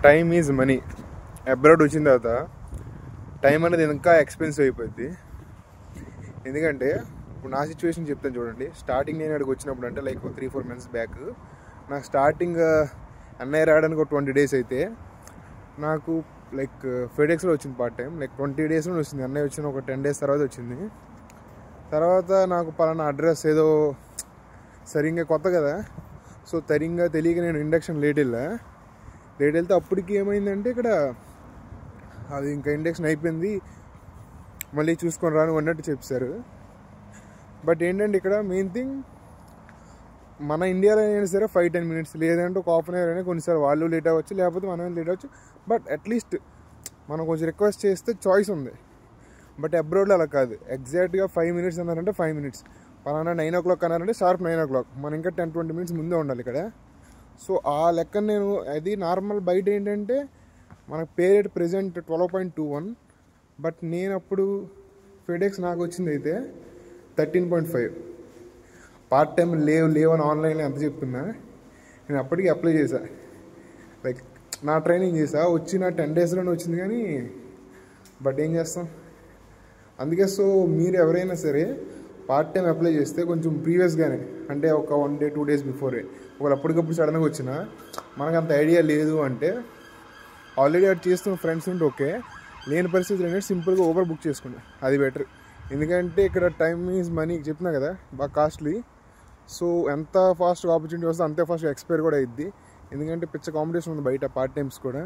Time is money. Abroad వచ్చిన తర్వాత time అనేది ఇంకా ఎక్స్పెన్సివ్ అయిపోద్ది. ఎందుకంటే ఇప్పుడు నా సిచ్యువేషన్ చెప్తాను చూడండి. స్టార్టింగ్ నేను అక్కడికి వచ్చినప్పుడు అంటే లైక్ 3-4 months బ్యాక్ నాకు స్టార్టింగ్ అన్నయ్య రావడానికి ఒక 20 days అయితే నాకు లైక్ ఫెడెక్స్లో వచ్చింది పార్ట్ టైం. లైక్ 20 daysలో వచ్చింది. అన్నయ్య వచ్చిన ఒక 10 days తర్వాత వచ్చింది. తర్వాత నాకు పలానా అడ్రస్ ఏదో సరిగ్గా కొత్త కదా, సో సరిగ్గా తెలియక నేను ఇండక్షన్ లేట్ వెళ్తే అప్పటికి ఏమైందంటే ఇక్కడ అది ఇంకా ఇండక్షన్ అయిపోయింది, మళ్ళీ చూసుకొని రాను అన్నట్టు చెప్పారు. బట్ ఏంటంటే ఇక్కడ మెయిన్ థింగ్ మన ఇండియాలో అయినా సరే 5-10 minutes లేదంటే ఒక హాఫ్ అన్ అవర్ అయినా కొన్నిసార్లు వాళ్ళు లేట్ అవ్వచ్చు, లేకపోతే మనం లేట్ అవ్వచ్చు. బట్ అట్లీస్ట్ మనం కొంచెం రిక్వెస్ట్ చేస్తే చాయిస్ ఉంది. బట్ అబ్రాడ్లో అలా కాదు. ఎగ్జాక్ట్గా 5 minutes అన్నారంటే 5 minutes, పలానా 9 o'clock అన్నారంటే షార్ప్ 9 o'clock. మనం ఇంకా 10-20 minutes ముందే ఉండాలి ఇక్కడ. సో ఆ లెక్క నేను అది నార్మల్. బయట ఏంటంటే మనకు పే రేట్ ప్రెజెంట్ 12.21, బట్ నేను అప్పుడు ఫెడెక్స్ నాకు వచ్చింది అయితే 13.5. పార్ట్ టైం లేవని ఆన్లైన్లో ఎంత చెప్తున్నా నేను అప్పటికి అప్లై చేశా. లైక్ నా ట్రైనింగ్ చేసా, వచ్చిన 10 daysలోనే వచ్చింది. కానీ బట్ ఏం చేస్తాం, అందుకే సో మీరు ఎవరైనా సరే పార్ట్ టైం అప్లై చేస్తే కొంచెం ప్రీవియస్గానే, అంటే ఒక 1 day 2 days బిఫోరే. ఒకవేళ అప్పటికప్పుడు సడన్గా వచ్చినా మనకు అంత ఐడియా లేదు అంటే ఆల్రెడీ అది చేస్తున్న ఫ్రెండ్స్ ఉంటే ఓకే, లేని పరిస్థితులు అనేది సింపుల్గా ఊబర్ బుక్ చేసుకోండి, అది బెటర్. ఎందుకంటే ఇక్కడ టైమ్ ఈజ్ మనీ చెప్పినా కదా, బాగా కాస్ట్లీ. సో ఎంత ఫాస్ట్గా ఆపర్చునిటీ వస్తే అంతే ఫాస్ట్గా ఎక్స్పైర్ కూడా అయ్యిద్ది. ఎందుకంటే పిచ్చ కాంపిటీషన్ ఉంది బయట పార్ట్ టైమ్స్ కూడా.